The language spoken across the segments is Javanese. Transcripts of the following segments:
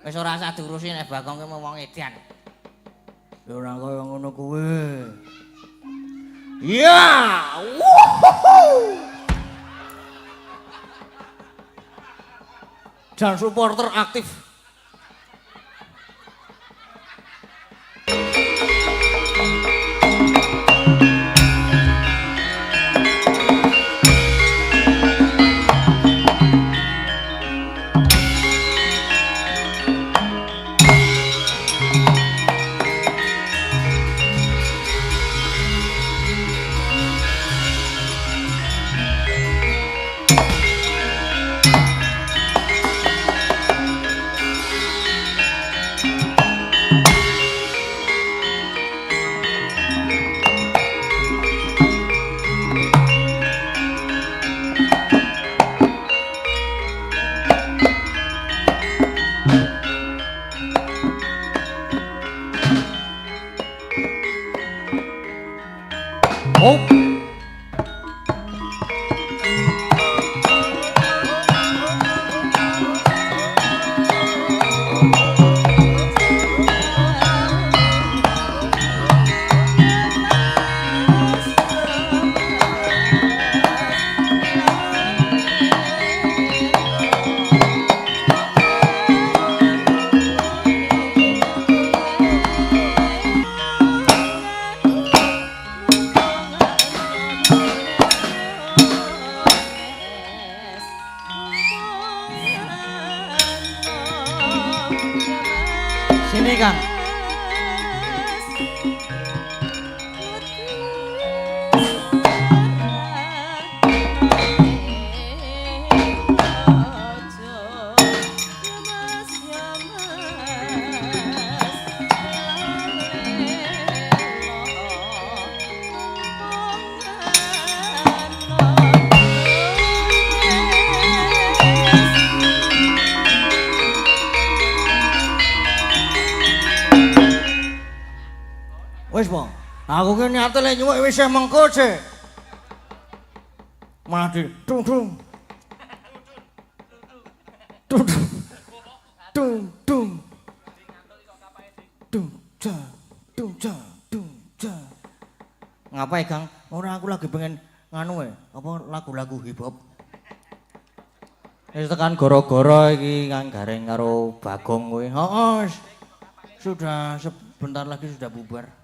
Wis ora usah diurusi nek Bagong ki wong edan. Ya ora kaya ngono kuwi. Ya! Dan supporter aktif. Oh. Sini Kang. Wis po. Aku ki niate lek nyuwuk wis mengko sik. Malah di tung tung. Tung tung. Tung tung. Tung ja, tung ja, tung ja. Ngapain Kang? Ora aku lagi pengen nganu apa lagu-lagu hip hop. Wis tekan goro-goro iki Kang Gareng karo Bagong kuwi. Heeh. Sudah sebentar lagi sudah bubar.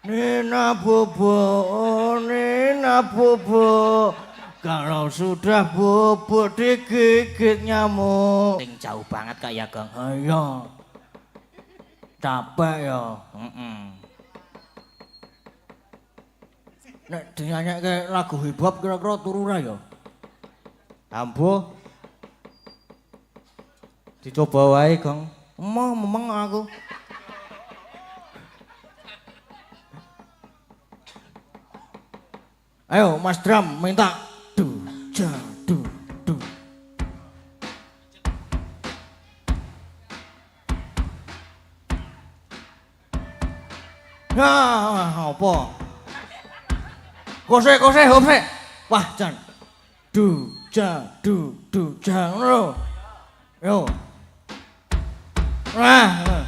Nina bobo, kalau sudah bobo digigit nyamuk. Sing jauh banget Kak ya Gang. Ayo, capek ya. Nek dinyanyikke lagu hip hop kira-kira turu ra ya? Ambo. Dicoba wae, Gong. Memeng aku. Ayo, Mas Drum minta du ja du du. Nah, apa? Kose hopse. Wah, jan. Du ja du jan lo. Yo. Nah.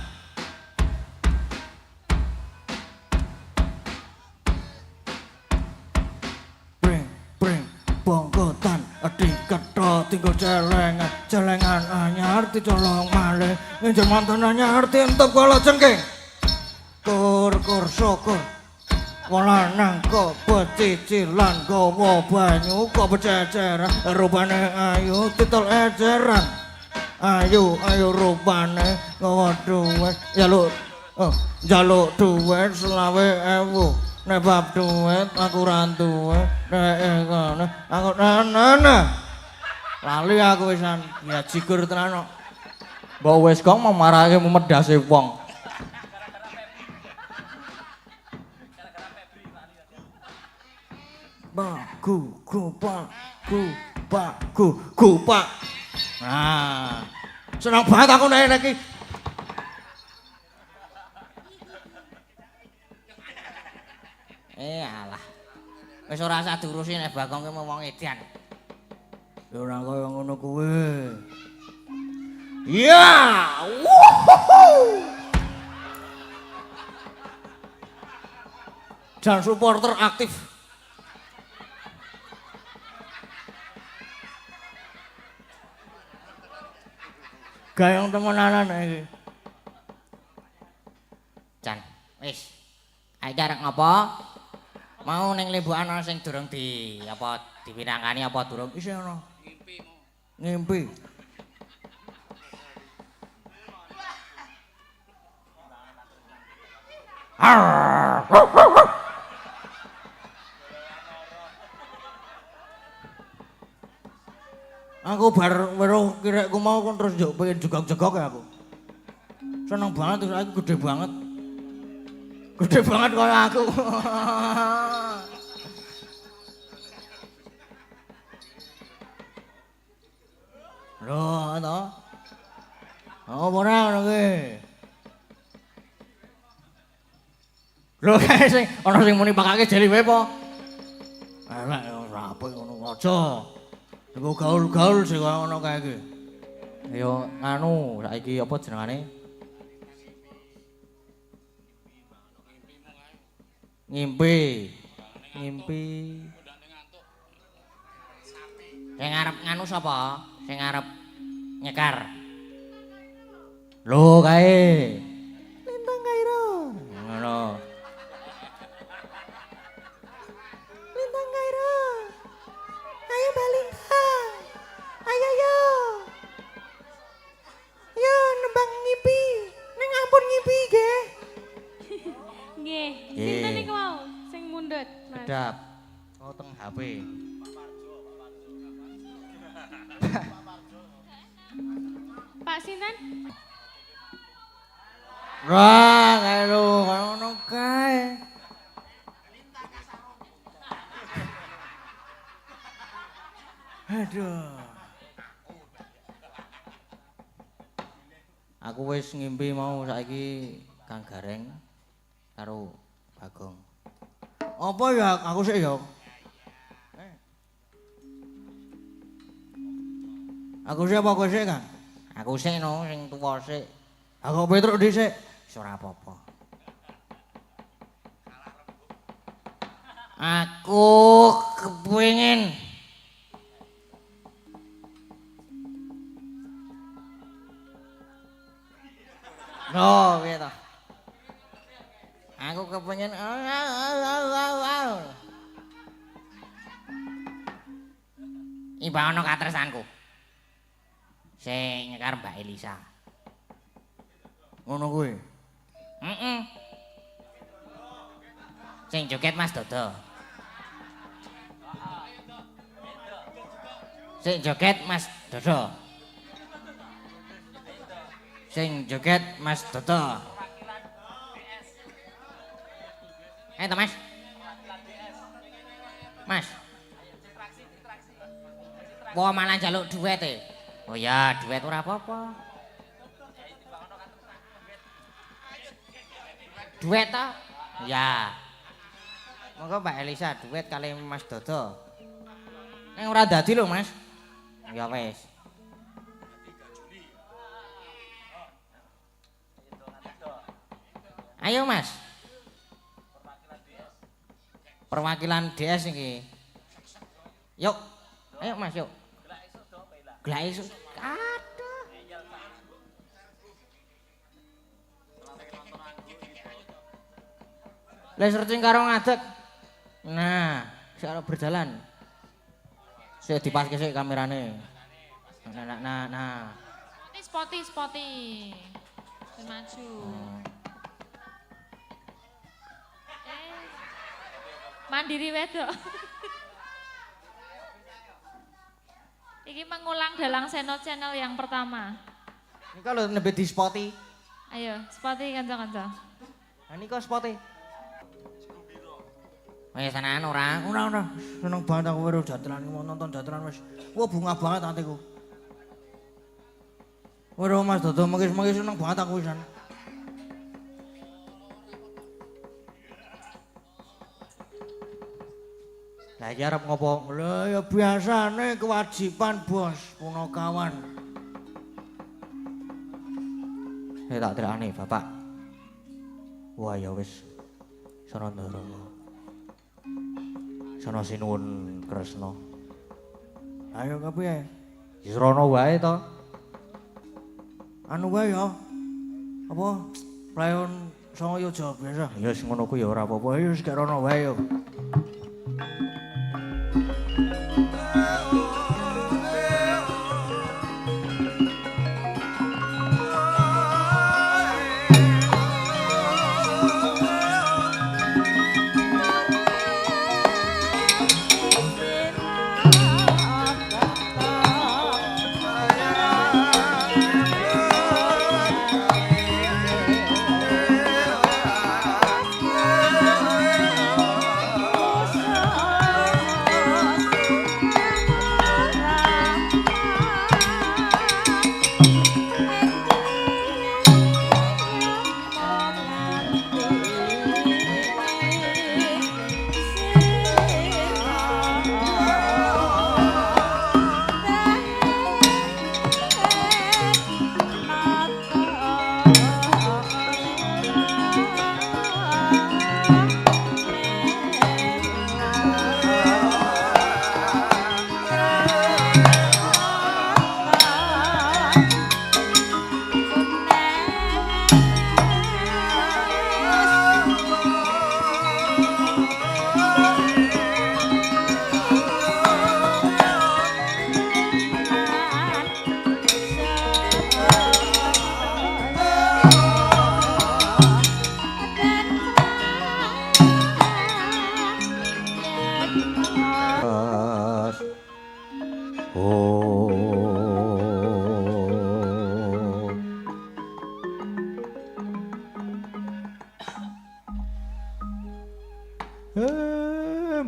Bring bongkotan diketho tinggal celengan anyar dicolong malih nginjel mantan anyar dientep kala cengking kur syukur wala nang kok becicilan gawa banyu kok bececeran rupane ayu titol eceran ayu rupane gawa duwet jaluk duwet 20.000 nek bab duit aku ra duwe nek ngene aku nana lali aku wisan ya jigur tenan kok mbok wis Gong memarake medhase wong Pak. Nah, seneng banget aku nek iki. Alah. Wis ora usah diurusi nek Bagong ki wong edan. Ya ora kaya ngono kuwi. Ya! Wuhu! Dan supporter aktif. Gayung temenanan iki. Jan, wis. Ayo arek ngopo? Mau ning lembukan ana sing durung apa dipinangkani apa durung isih ana? Ngimpi mau. Ngimpi. Aku bar weruh kirekku mau kon terus njuk pengen jegok-jegok ya aku. Seneng banget terus aku gede banget. Gede banget kaya aku. Loh, to. Apa ora ngono kuwi? Lho kae sing ana sing muni pakake jeli wae apa? Elek ora apa ngono aja. Iku gaul-gaul sing kaya ngono kae iki. Ya anu saiki apa jenengane? Ngimpi. Ngimpi. Sing arep nganu sapa? Sing arep nyekar. Lho kae. Lintang Kairo. Ngono. Lintang Kairo. Ayo Balintang. Ayo yo. Yo nembang ngipi. Ning ampun ngipi nggih. Nggih. Sinten niku mau sing mundhut, Mas? Sedap. Oh teng HP. Pak sinten? Wah, kae lho, ngono kae. Aduh. Aku wis ngimpi mau saiki Kang Gareng karo Bagong. Apa ya aku sik ya? Aku sik apa kowe sik, Kang? Aku sik no, sing tuwa sik. Aku Petruk dhisik. Wis ora apa-apa. Aku kepengin no, piye to? Aku kepengin Iba ana katresanku. Sing nyekar Mbak Elisa. Ngono kuwi. Heeh. Sing joget Mas Dodo. Sing joget Mas Dodo. Sing joget Mas Dodo. To Mas. Mas. Wah malah njaluk duet e. Oh ya, duet ora apa-apa. Duet ta? Ya. Monggo Mbak Elisa duet kali Mas Dodo. Ning ora dadi lho, Mas. Ya wis. Ayo, Mas. Perwakilan DS iki. Yuk. Ayo, Mas, yuk. Glak esuk. Aduh. Lah searching karo ngadeg. Nah, sik berjalan. Sik dipaske sik kamerane. Nah. Spoti. Maju. Mandiri wedok. Iki mengulang dalang Seno Channel yang pertama. Ini kalau nebet di Spoti. Ayo, Spoti kanca-kanca. Nah ini kok Spoti. Wes sanaan ora. Seneng banget aku weruh jatran mau nonton jatran wis. Wah bunga banget hatiku. Weruh Mas Dodo mengis-mengis seneng banget aku wisan. Lah iki arep ngopo? Lha ya biasane kewajiban bos punakawan. Tak terakane Bapak. Wah ya wis. Sono ndara. Sono sinuwun Kresna. Ayo kepiye? Wis rono wae to. Anu wae ya. Apa? Playon songo yo jawab biasa. Ya wis ngono ku ya ora apa-apa. Ya wis gak rono wae yo.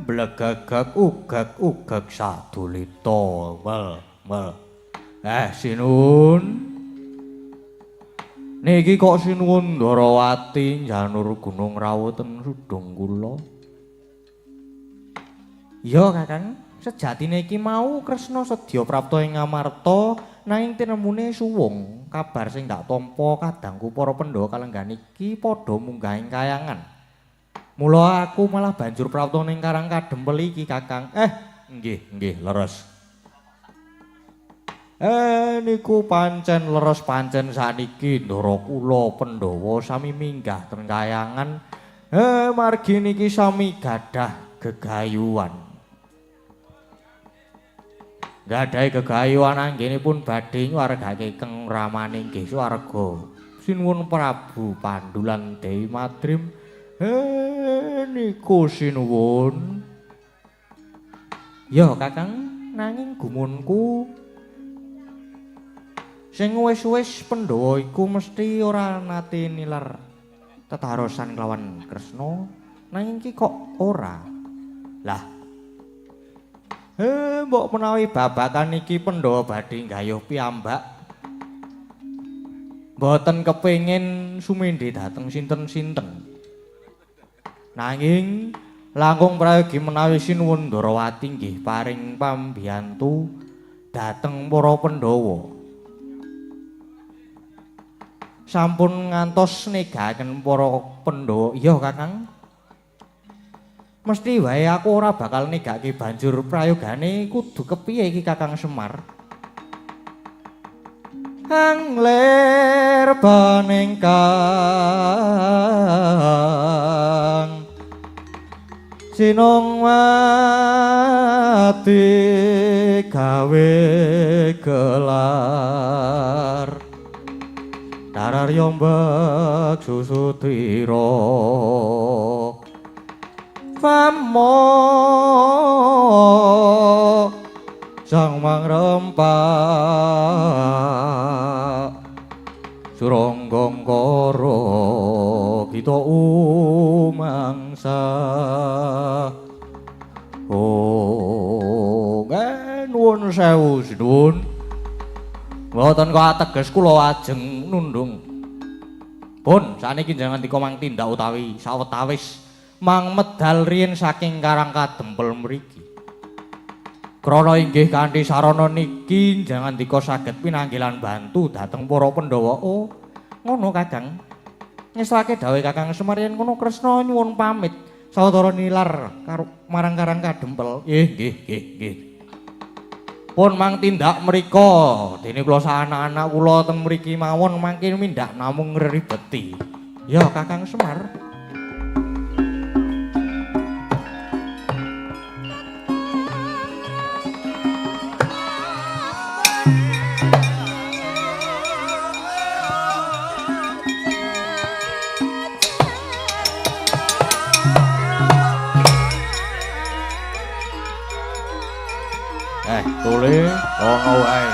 Blegagag ugag sadulita mel. Sinun. Niki kok sinuwun Ndarawati janur Gunung Rawuten sudung kula. Iya Kakang, sejatine iki mau Kresna sedya prapta ing Ngamarta nanging tinemune suwung kabar sing dak tampa kadangku para Pandhawa kalenggan iki padha munggah ing kayangan. Mula aku malah banjur prapta ning Karang Kadempel iki Kakang. Nggih, leres. Niku pancen leres pancen saniki ndara kula Pandhawa sami minggah ten kayangan. Margi niki sami gadah gegayuhan. Gadahi gegayuhan anggenipun badhe nyuwargake keng ramaning nggih swarga. Sinuwun Prabu Pandhu lan Dewi Madrim. Niku sinuwun. Ya Kakang, nanging gumunku sing wis-wis Pandhawa iku mesti ora nate nilar tetarosan kelawan Kresna, nanging iki kok ora. Lah. Mbok menawi babakan iki Pandhawa badhe nggayuh piyambak. Mboten kepengin sumindhe dhateng sinten-sinten. Nanging langkung prayogi menawi sinuwun Ndarawati nggih paring pambiyantu dhateng para Pandhawa. Sampun ngantos negaken para Pandhawa. Iya Kakang. Mesti wae aku ora bakal negake banjur prayogane kudu kepiye iki Kakang Semar. Angler panengkang sinong mati gawe gelar darar yombak susutira pamo sang mangrempak suronggongkara kita umangsa nuwun sewu sinuwun mboten kok ateges kula ajeng nundung pun saniki jenengan tika mang tindak utawi sawetawis mang medal riyin saking Karang Kadempel mriki. Krana inggih kanthi sarana niki njangandika saged pinanggilan bantu dhateng para Pandhawa. Oh, ngono Kakang. Ngeslake dawuh Kakang Semar yen kono Kresna nyuwun pamit sawetara nilar karo marang Karang Kadempel. Nggih. Pun mang tindak mrika dene kula anak-anak kula teng mriki mawon mangke mindak namung ngribeti. Ya Kakang Semar. Tole ono wae.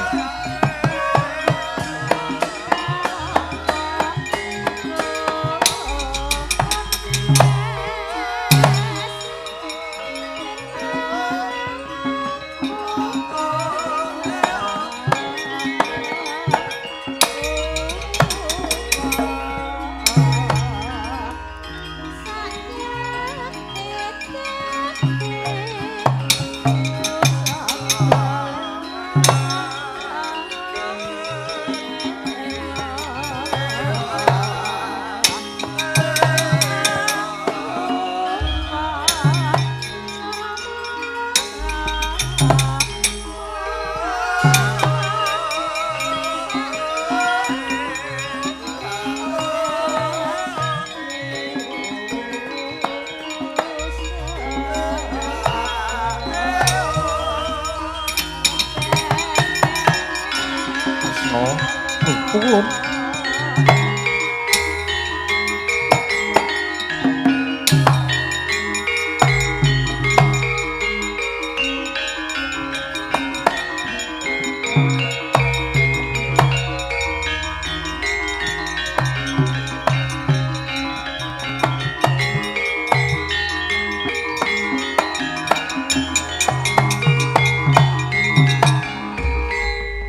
Pukulun.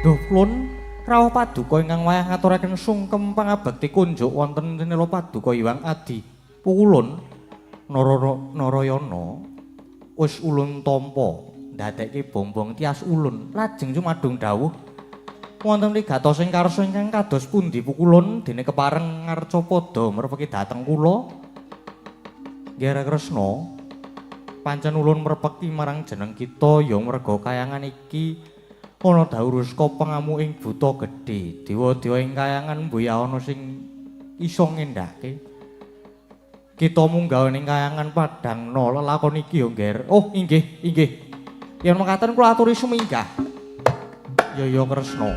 Duh, Plun. Rawuh paduka ingkang wayah ngaturaken sungkem pangabekti kunjuk wonten Nila Paduka Hyang Adi Pukulun Narayana wis ulun tampa ndadekke bombong tias ulun lajeng cumadung dawuh wonten wigatos ing karsa ingkang kados pundi Pukulun dene kepareng ngarca padha merpeki dhateng kula Nggih Kresna pancen ulun merpeki marang jeneng kita ya merga kayangan iki ana Dauruska pengamu ing buta gedhe, dewa-dewa ing kayangan mbuya ana sing iso ngendhake. Kita munggah ning kayangan padhangna lelakon iki ya, Ngger. Oh, inggih. Yen mekaten kula aturi suminggah. Ya Kresna.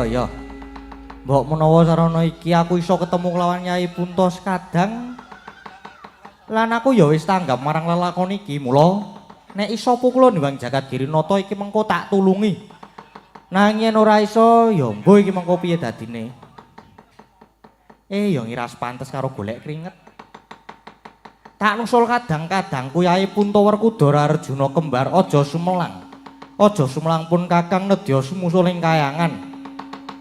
Ya. Mbok menawa sarana iki aku iso ketemu kelawan Nyai Puntos kadang lan aku ya wis tanggap marang lelakon iki, mula nek iso Pukulun Hyang Jagadgiri Nata iki mengko tak tulungi. Nanging yen ora iso ya mbuh iki mengko piye dadine. Ya ngiras pantes karo golek kringet. Tak nusul kadang-kadangku Nyai Puntawerkuda Arjuna kembar aja sumelang. Aja sumelang pun Kakang nedya sumusul ing kayangan.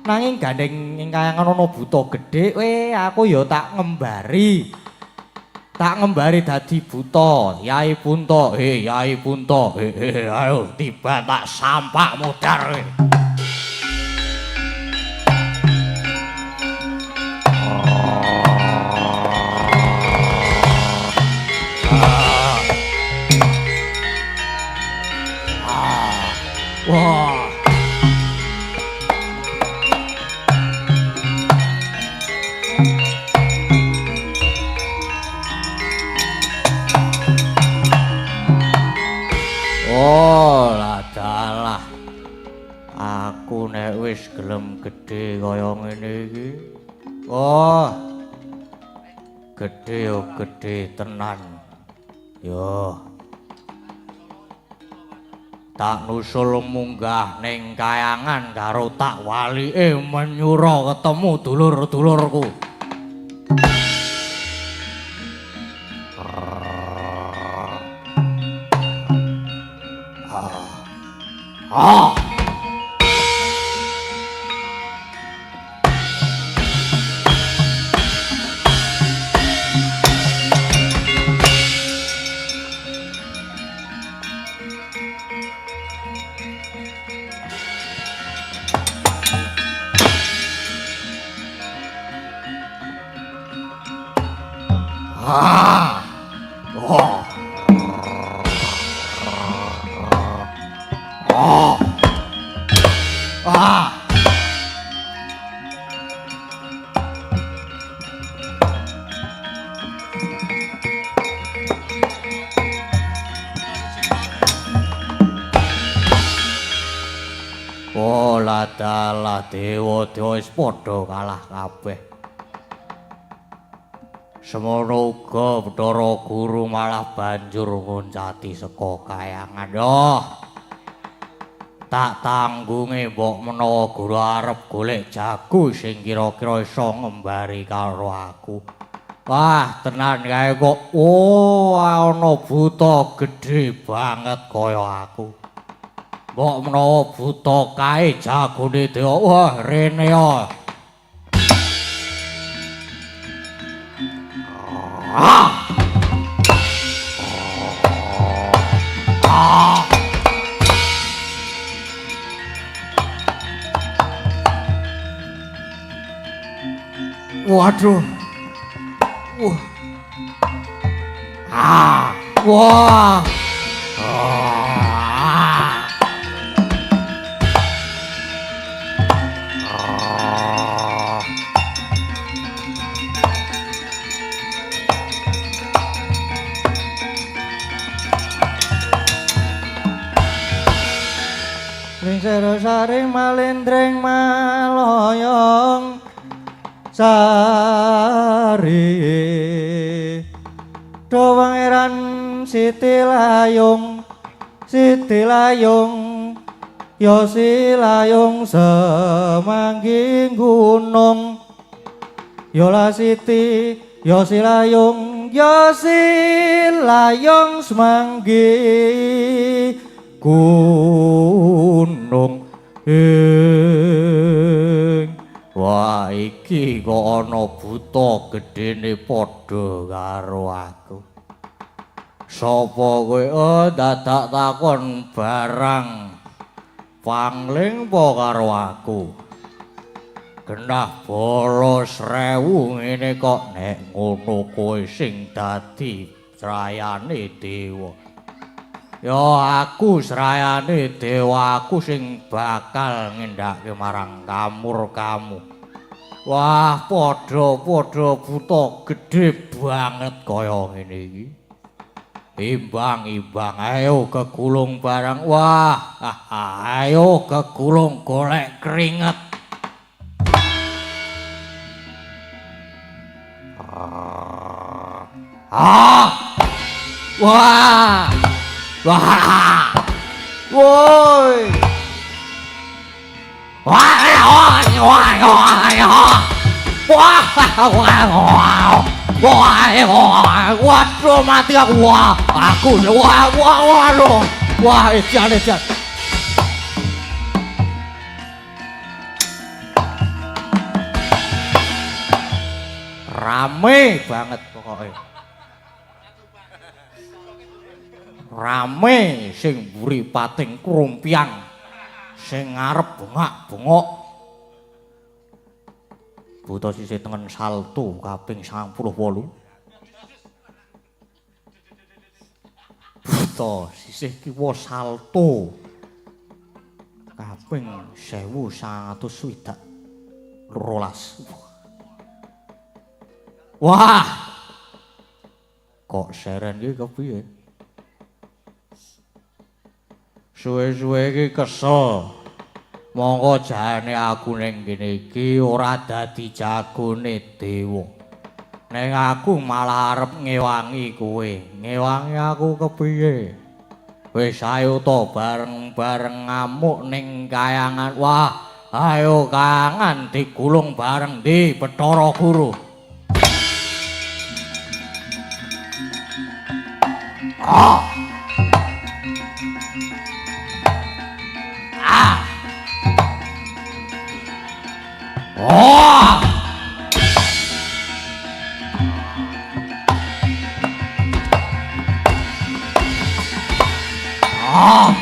Nanging gandeng ing kayangan ana buta gedhe, aku ya tak ngembari. Tak ngembari dadi buta, Yai Punta. Yai Punta. Ayo tiba tak sampak mudar. Wah. Oh, ladalah. gelem gedhe kaya ngene iki. Oh. Gedhe yo gedhe tenan. Yo. Tak nusul munggah ning kayangan karo tak walike menyura ketemu dulur-dulurku. Ah. Ah. Oh. Oh. Ah. Oh, dalah dewa-dewa wis padha kalah kabeh. Semono uga Bathara Guru malah banjur ngoncati saka kayangan. Yo. Tak tanggunge mbok menawa guru arep golek jago sing kira-kira iso ngembari karo aku. Wah, tenan kae kok. Oh, ana buta gedhe banget kaya aku. Mbok menawa buta kae jagone dewa. Wah, rene yo. Ah! Ah! Waduh. Ah! Wah! Ah! Lingsara sari malendreng maloyong sari do pangeran Siti Layung ya silayung semangging gunung ya la Siti ya silayung semanggi gunung wah iki kok ana buta gedene padha karo aku. Sapa kowe? Oh, dadak takon barang pangling po karo aku. Genah bala 1000 ngene kok nek ngono kowe sing dadi srayane dewa. Ya aku srayane dewa, aku sing bakal ngendhake marang kamu. Wah, padha-padha buta gedhe banget kaya ngene iki. Imbang-imbang, ayo kegulung barang. Wah, ayo kegulung golek keringet. Wah! Wah! Woi! Waduh mati aku. Wah, aku waduh. Wah, edan. Rame banget pokoknya. Rame sing mburi pating krumpiang, sing ngarep bengak-bengok. Buta sisih tengen salto kaping 98. Buta sisih kiwa salto kaping 1912. Wah! Kok seren iki kepiye? Suwe-suwe iki kesel. Monggo jane aku ning kene iki ora dadi jagone dewa. Ning aku malah arep ngewangi kowe. Ngewangi aku kepiye? Wis ayo to bareng-bareng ngamuk ning kayangan. Wah, ayo kangen digulung bareng di Bathara Guru. Ah. Ah. Oh! Ah!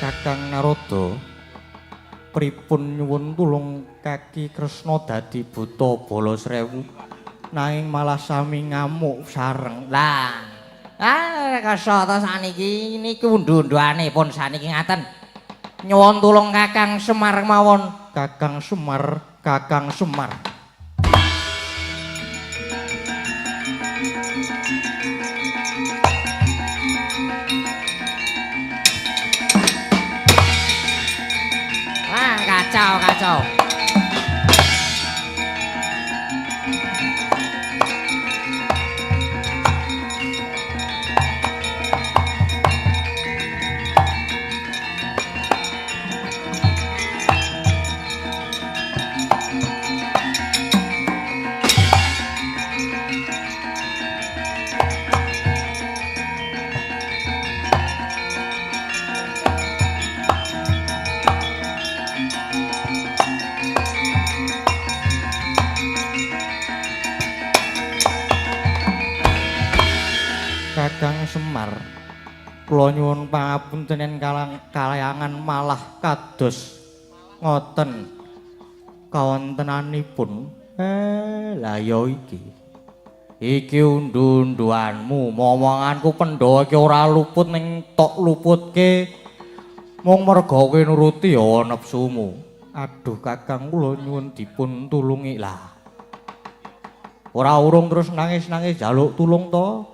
Kakang Narada pripun nyuwun tulung kaki Kresna dadi buta bala srewu nanging malah sami ngamuk sareng. Lah, kasa ta saniki niki undu-unduanipun saniki ngaten. Nyuwun tulung Kakang Semar mawon. Kakang Semar, Kakang Semar. Kacau, kacau. Kakang Semar, kula nyuwun pangapunten kalayangan malah kados ngoten kawontenanipun. Lah ya iki. Iki undu-unduanmu, momonganku Pandhawa iki ora luput ning tok luputke mung merga kowe nuruti hawa nepsumu. Aduh Kakang kula nyuwun dipun tulungi lah. Ora urung terus nangis-nangis jaluk tulung to.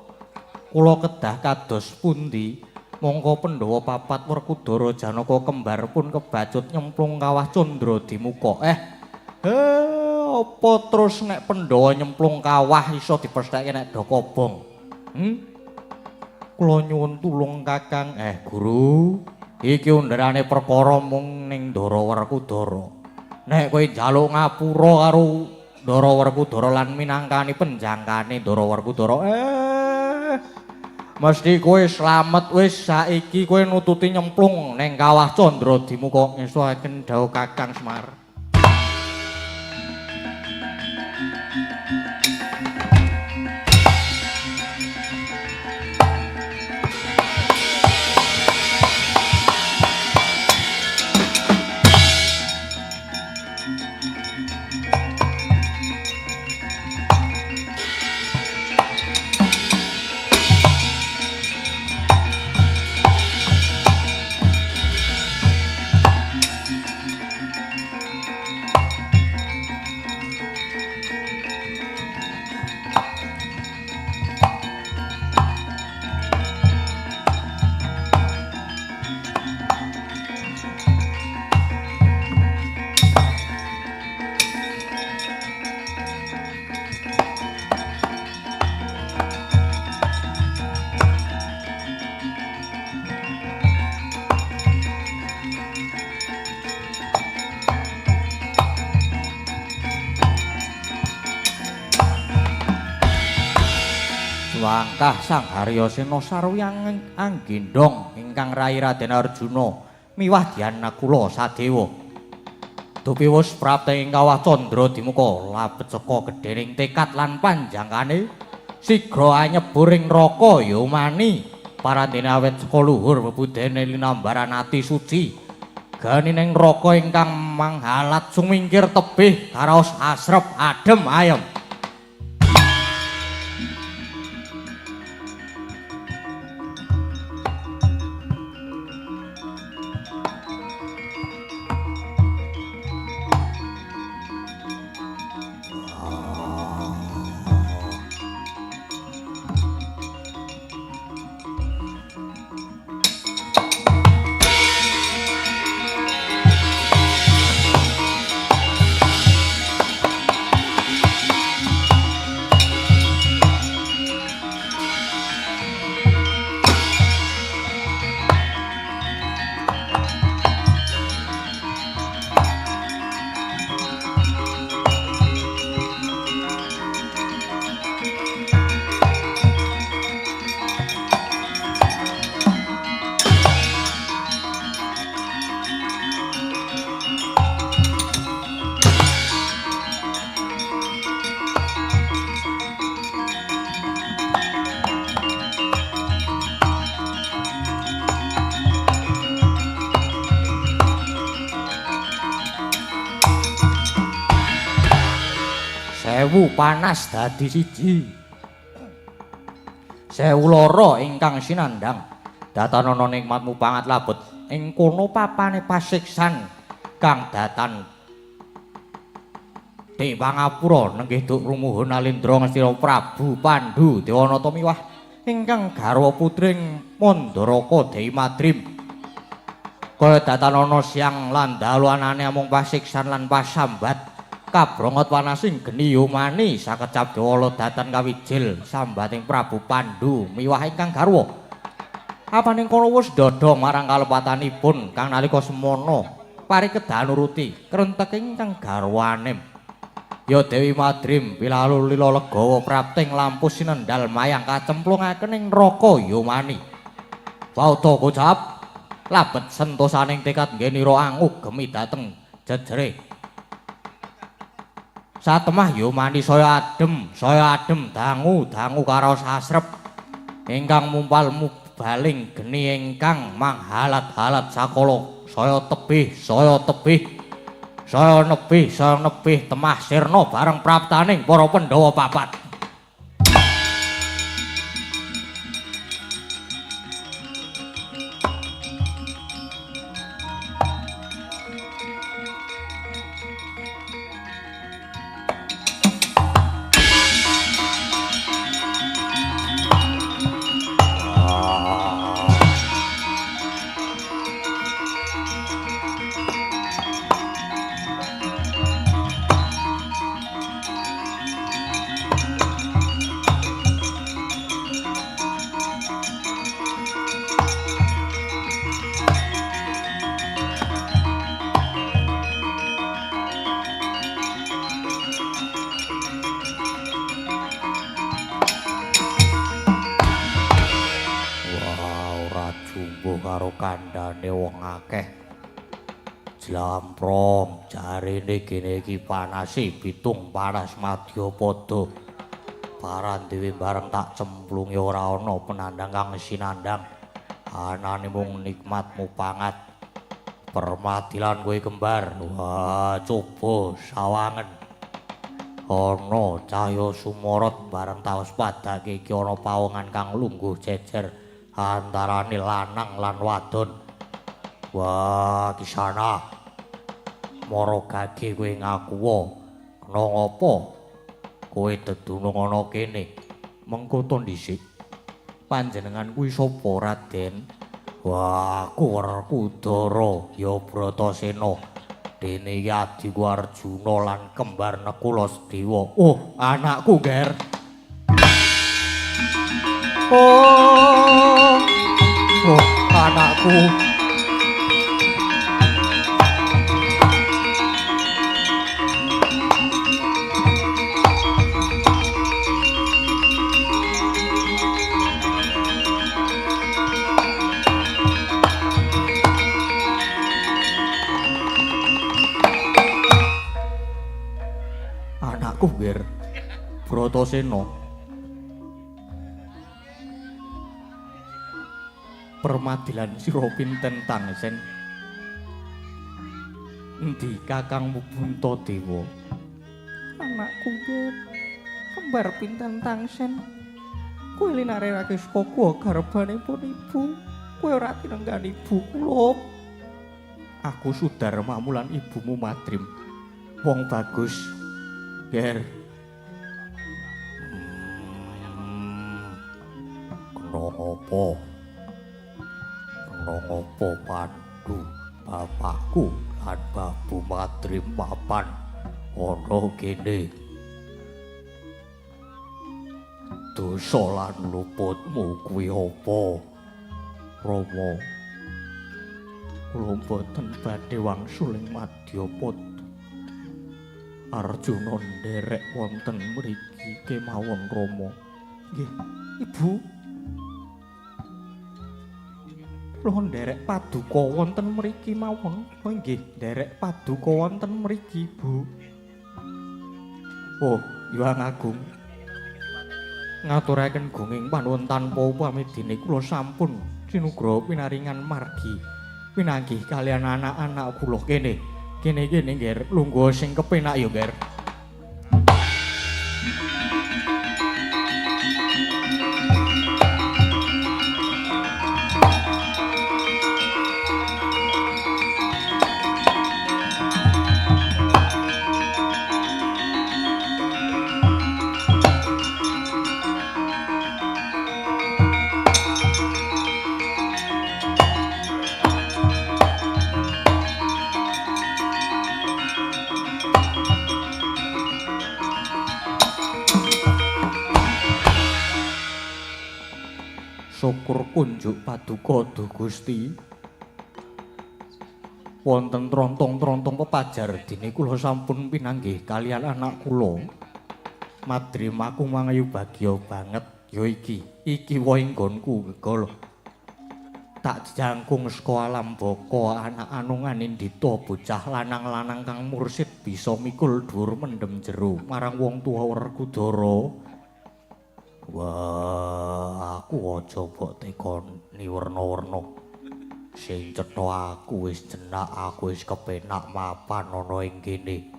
Kula kedah kados pundi mongko Pandhawa papat Werkudara Janaka kembar pun kebacut nyemplung kawah Candra Dimuka. Apa terus nek Pandhawa nyemplung kawah iso dipestheke nek Dakabong? Kula nyuwun tulung Kakang. Guru, iki underane perkara mung ning Ndara Werkudara. Nek kowe njaluk ngapura karo Ndara Werkudara lan minangkani penjangkane Ndara Werkudara, mesti kowe slamet wis saiki kowe nututi nyemplung ning kawah Candra Dimuka. Ngesuaken dawuh Kakang Semar. Wangkah Sang Haryasena sarwi anggendhong ingkang rai Raden Arjuna miwah Diana kula sadewa. Dupi wus prapteng ing kawah Candra Dimuka labet saka gedhening tekad lan panjangkane sigra anyebur ing neraka Yomani parandene awet saka luhur bebudene linambaran ati suci ganing neraka ingkang manghalat sumingkir tebih karaos asrep adem ayem. Sewu panas dadi siji. Sewu lara ingkang sinandhang. Datanana nikmatmu pangat labet ing kono papane pasiksan kang datan Dewangapura nenggih duk rumuhun Alendra Ngastina Prabu Pandhu Dewanata miwah ingkang garwa putring Mandaraka Dewi Madrim. Kaya datanana siang lan dalu anane amung pasiksan lan pasambat kabrongot panasing geni Yomani sakecap Dewala datan kawijil sambating Prabu Pandhu miwah ingkang garwa. Apaning kono wis dodong marang kalepatanipun kang nalika semana parikedan nuruti krentek ingkang garwanem. Ya Dewi Madrim pilalu lila legawa prapting lampu sinendal mayang kacemplungaken ing neraka Yomani. Bauta kocap labet sentosaning tekad nggenira angugemi dhateng jejere. Satemah Yomani saya adem dangu karaos asrep ingkang mumpal mubaling geni ingkang manghalat-halat sakala saya nebih temah sirna bareng praptaning para Pandhawa papat. Karo kandhane wong akeh jlamprong jarine kene iki panase bitung panas madyapada parandewe bareng tak cemplungi ora ana penandang kang sinandang anane mung nikmatmu pangat permadilan kowe kembar wah coba sawangen ana cahya sumorot bareng taos padake iki ana pawongan kang lungguh jejer antarane lanang lan wadon. Wah, kisana. Mara gage kowe ngakuwa. Kena ngapa? Kowe dedunung ana kene. Mengko to dhisik. Panjenengan kuwi sapa, Raden? Wah, aku Werkudara, ya Bratasena. Dene iki adiku Arjuna lan kembar Nekula Sedewa. Oh, anakku, Ger. Oh, anakku. aku Ger Bratasena permadilan sira pinten tangsen endi kakangmu Puntadewa anakku Ger kembar pinten tangsen kowe linarerake saka kuwa garbanipun ibu kowe ora tinenggani ibu kula aku Sudarmamu lan ibumu Madrim wong bagus Ger kena apa Pandu bapakku lan Babu Madrim papan ana kene dosa lan luputmu kuwi apa Rama kula boten badhe wangsuling Madyapada Arjuna nderek wonten mriki kemawon Rama nggih Ibu kula nderek paduka wonten mriki mawon oh nggih nderek paduka wonten mriki Bu oh Hyang Agung ngaturaken gunging panuwun tanpa upami dene kula sampun sinugra pinaringan margi pinanggih kalian anak-anak kula kene Ger lungguh sing kepenak ya Ger syukur kunjuk paduka Duh Gusti wonten trontong-trontong pepajar dene kula sampun pinanggih kalian anak kula Madrim aku mangayu bagya banget ya iki wae nggonku gegol tak jangkung saka alam baka anak anungan indita bocah lanang-lanang kang mursid bisa mikul dhuwur mendem jero marang wong tuwa Werkudara wah aku aja mbok tekoni werna-werna sing cetha aku wis jenak aku wis kepenak mapan ana ing kene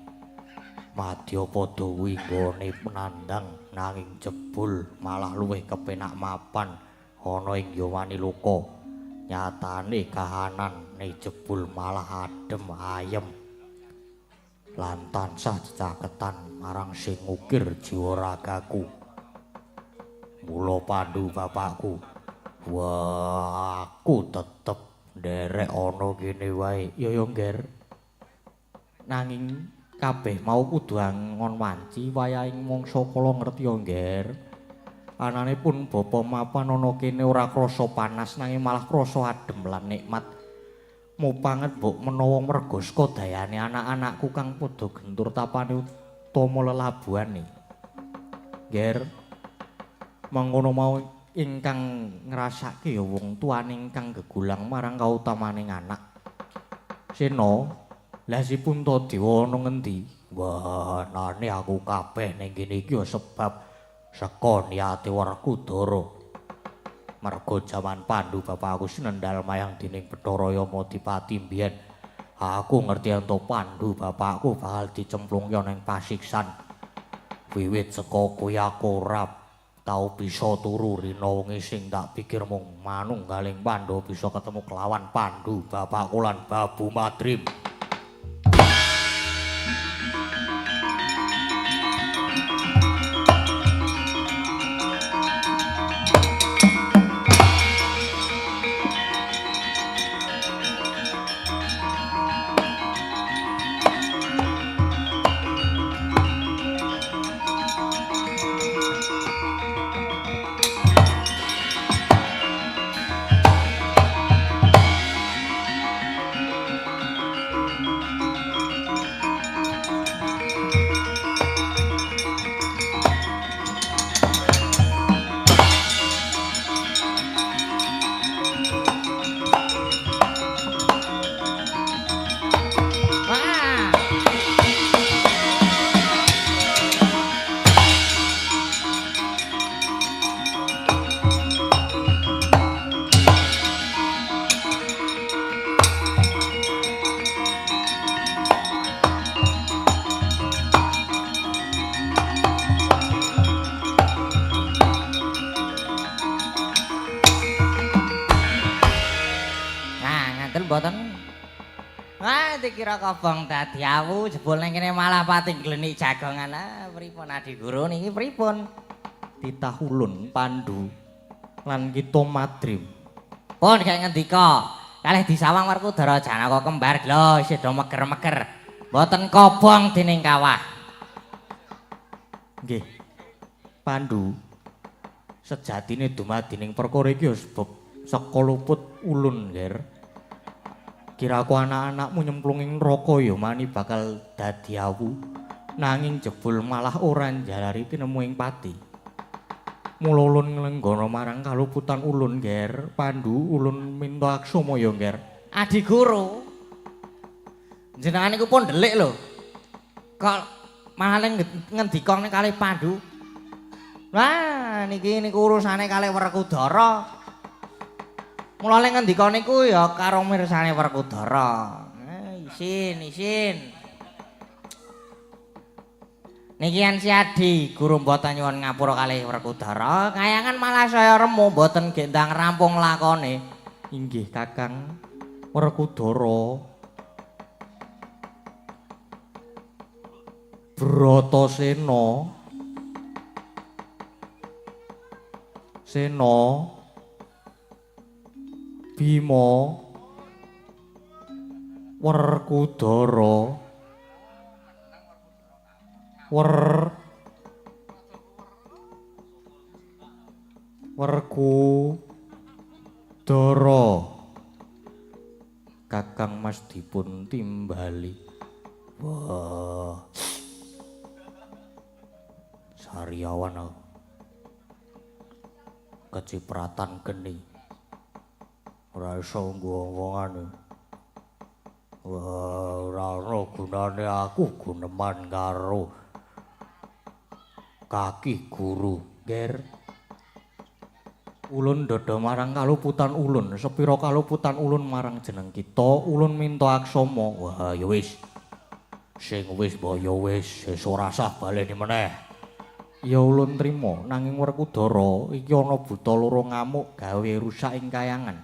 Madyapada winggone penandang nanging jebul malah luwih kepenak mapan ana ing Yawani Loka nyatane kahanane jebul malah adem ayem lan tansah cecaketan marang sing ngukir jiwa ragaku mula Pandu bapakku wah aku tetep nderek ana kene wae ya Nger nanging kabeh mau kudu angon wanci wayahing mangsa kala ngerti ya Nger anane pun bapa mapan ana kene ora krasa panas nanging malah krasa adem lan nikmat mupanget mbok menawa merga saka dayane anak-anakku kang padha gentur tapane utama lelabuhane Nger mangkono mau ingkang ngrasake ya wong tuane ingkang gegulang marang kautamaning anak. Sena, lah si Puntadewa ana ngendi? Wah, nane aku kabeh ning kene iki ya sebab saka niate Werkudara. Merga jaman Pandhu bapakku sinendal mayang dening Bathara Yama Dipati mbiyen. Aku ngerti ento Pandhu bapakku bakal dicemplungke ana ing pasiksan. Wiwit saka kuwi aku ora tau bisa turu rina wengi sing tak pikir mung manunggaling Pandhawa bisa ketemu kelawan Pandhu bapakku lan Babu Madrim. mboten. Ah, dikira kobong dadi awu jebul ning kene malah pati glenik jagongan. Ah, pripun Adi Guru niki pripun? Titah Ulun Pandu lan kita Madrim. Pun kayak ngendika, kalih disawang Werkudara Janaka kembar lho isih do meger-meger. Mboten kobong dening kawah. Nggih. Pandu sejatine dumadining perkara iki ya sebab saka luput ulun, Nger. Kiraku anak-anakmu nyemplung ing neraka ya mani bakal dadi awu. Nanging jebul malah ora njalari tinemu ing pati. Mula ulun nglenggana marang kaluputan ulun, Nger. Pandu ulun minta aksama ya, Nger. Adi Guru. Jenengan iku pun delik lho. Kok malah ngendika ning kalih Pandu. Wah, niki urusane kalih Werkudara. Mula ning ngendika niku ya karo mirsane Werkudara. Isin. Nikian si Adi, Guru mboten nyuwun ngapura kalih Werkudara, kayangan malah saya remu mboten gendang rampung lakone. Inggih Kakang Werkudara. Bratasena. Sena Bima Werkudara Werkudara Kakang Mas dipun timbali. Wah. Sariawan aku. Kecipratan geni. Ora iso ngomongane. Wah, ora ana gunane aku guneman karo kaki guru, Nger. Ulun dodo marang kaluputan ulun, sepira kaluputan ulun marang jeneng kita, ulun minta aksama. Wah, ya wis. Sing wis mbok ya wis, ora sah baleni meneh. Ya ulun trima, nanging Werkudara iki ana buta loro ngamuk gawe rusak ing kayangan.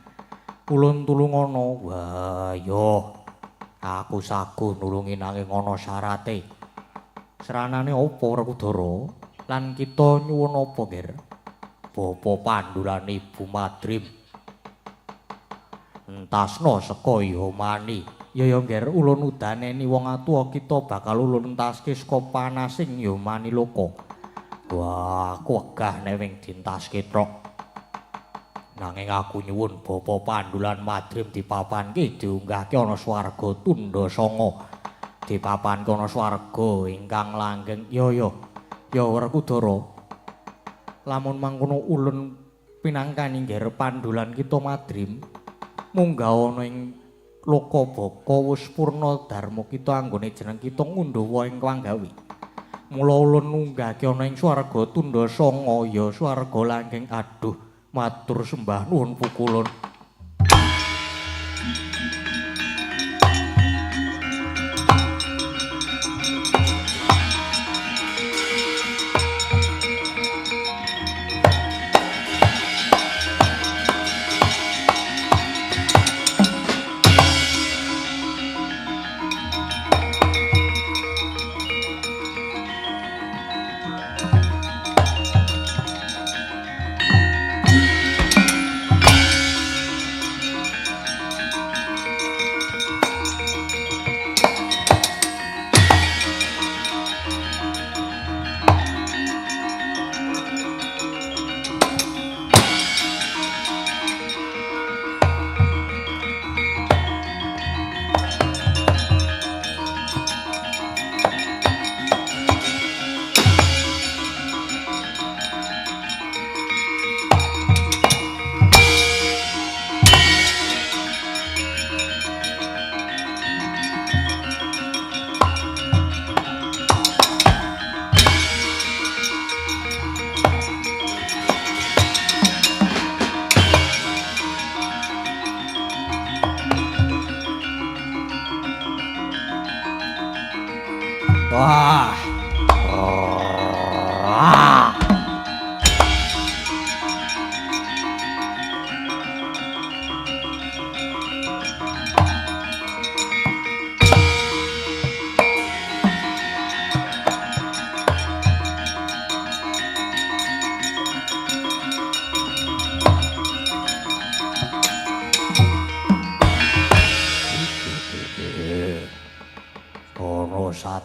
Ulun tulungono. Wah, yo. Aku sagu nulungi nanging ana syarate. Seranane apa Werkudara? Lan kita nyuwun apa, Nger? Bapa Pandu lan Ibu Madrim. Entasna saka Yomani. Ya Nger, ulun udaneni wong atua kita bakal ulun entaske saka panasing Yomani loka. Wah, aku wegah nek wing dintaske trok. Nanging aku nyuwun Bapa Pandu lan Madrim dipapanke diunggahke ana swarga Tundasanga. Dipapanke ana swarga ingkang langgeng. Ya Werkudara. Lamun mangkono ulun pinangkani Nger Pandu lan kita Madrim munggah ana ing loka baka wis purna darma kita anggone jeneng kita ngunduwa ing Kwanggawi. Mula ulun nunggahke ana ing swarga Tundasanga ya swarga langgeng. Aduh, matur sembah nuwun pukulun.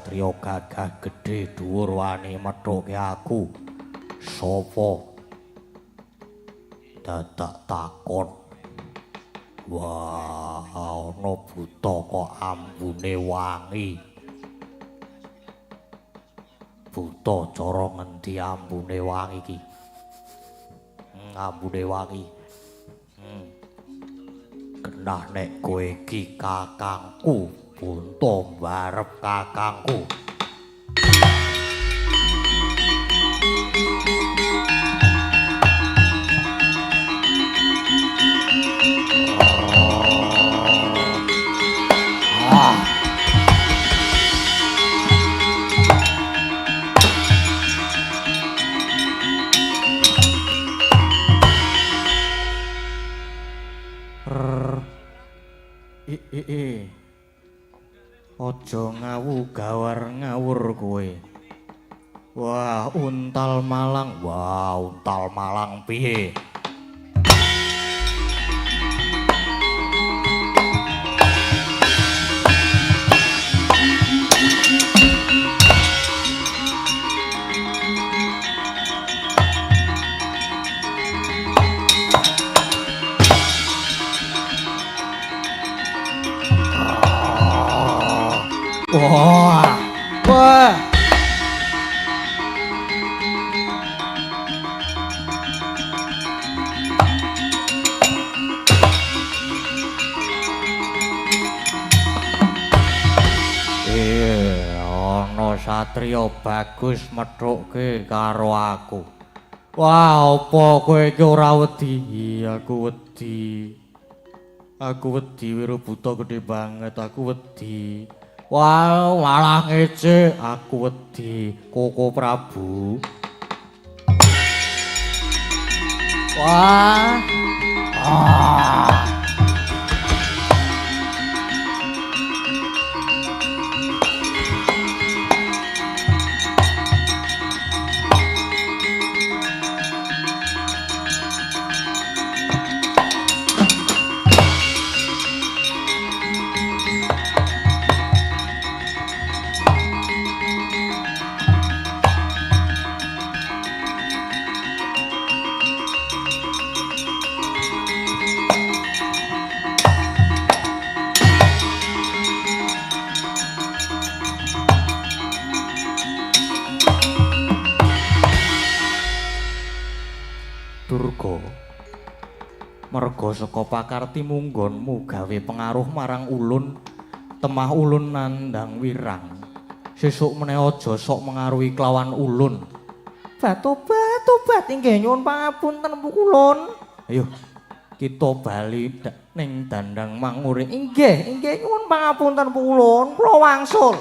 satriya gagah gedhe dhuwur wani methuke aku. Sapa? Dadak takon. Wah, ana buta kok ambune wangi. Buta cara ngendi ambune wangi iki? Ambune wangi. Genah nek kowe iki kakangku, bunta mbarep kakangku. Aja ngawu-gawar ngawur kowe. Wah, untal Malang. Wah, untal Malang piye? Wah. Wah. Ana satriya bagus methuke karo aku. Wah, apa kowe iki ora wedi? Aku wedi. Aku wedi Wirobuta gedhe banget, aku wedi. Wah, malah ngece, aku wedi Koko Prabu. Wah. Ah. Durga, merga saka pakarti munggonmu gawe pengaruh marang ulun, temah ulun nandang wirang. Sesuk meneh aja sok mengaruhi kelawan ulun. Tobat inggih nyuwun pangapunten ulun. Ayo kita bali ning dandang manguring. Inggih nyuwun pangapunten ulun, kula wangsul.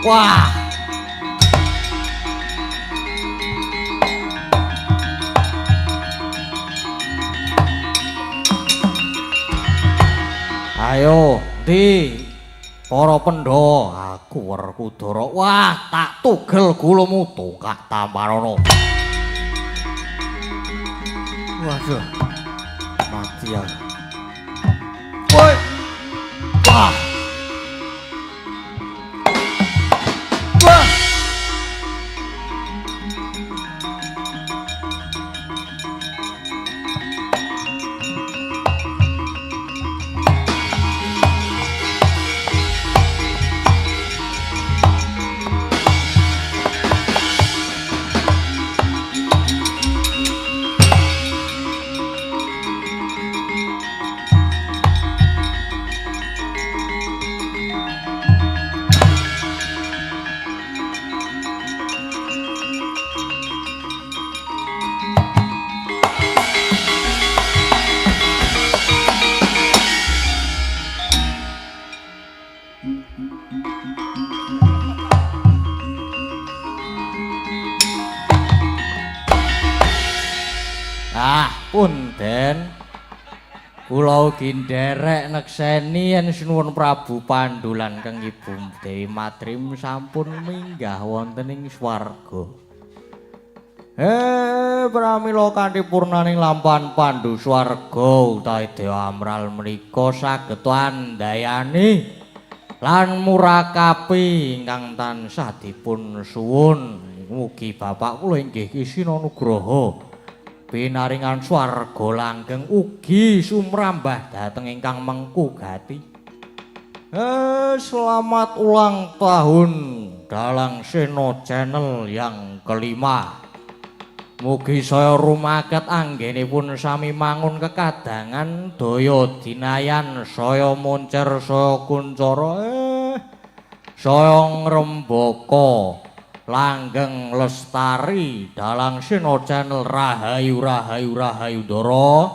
Wah. Ayo, ndi para pendho, aku Werkudara. Wah, tak tugel gulumu tongkat Tamparana. Waduh. Mati aku. Woi. Wah. Ah. Punden. Kula ugi nderek nekseni yen sinuwun Prabu Pandhu lan Kang Ibu Dewi Madrim sampun minggah wonten ing swarga. Pramila kanthi purnaning lampahan Pandhu swarga utawi Dewa Amral menika saged andayani lan murakapi ingkang tansah dipun suwun. Mugi Bapak kula inggih Kisina Nugraha pinaringan swarga langgeng ugi sumrambah dhateng ingkang mengku gati. Selamat ulang tahun Dalang Sena Channel yang kelima. Mugi saya rumaket anggenipun sami mangun kekadangan daya dinayan saya moncer saya kuncara saya ngrembaka langgeng lestari Dalang Sena Channel rahayu rahayu rahayu dara.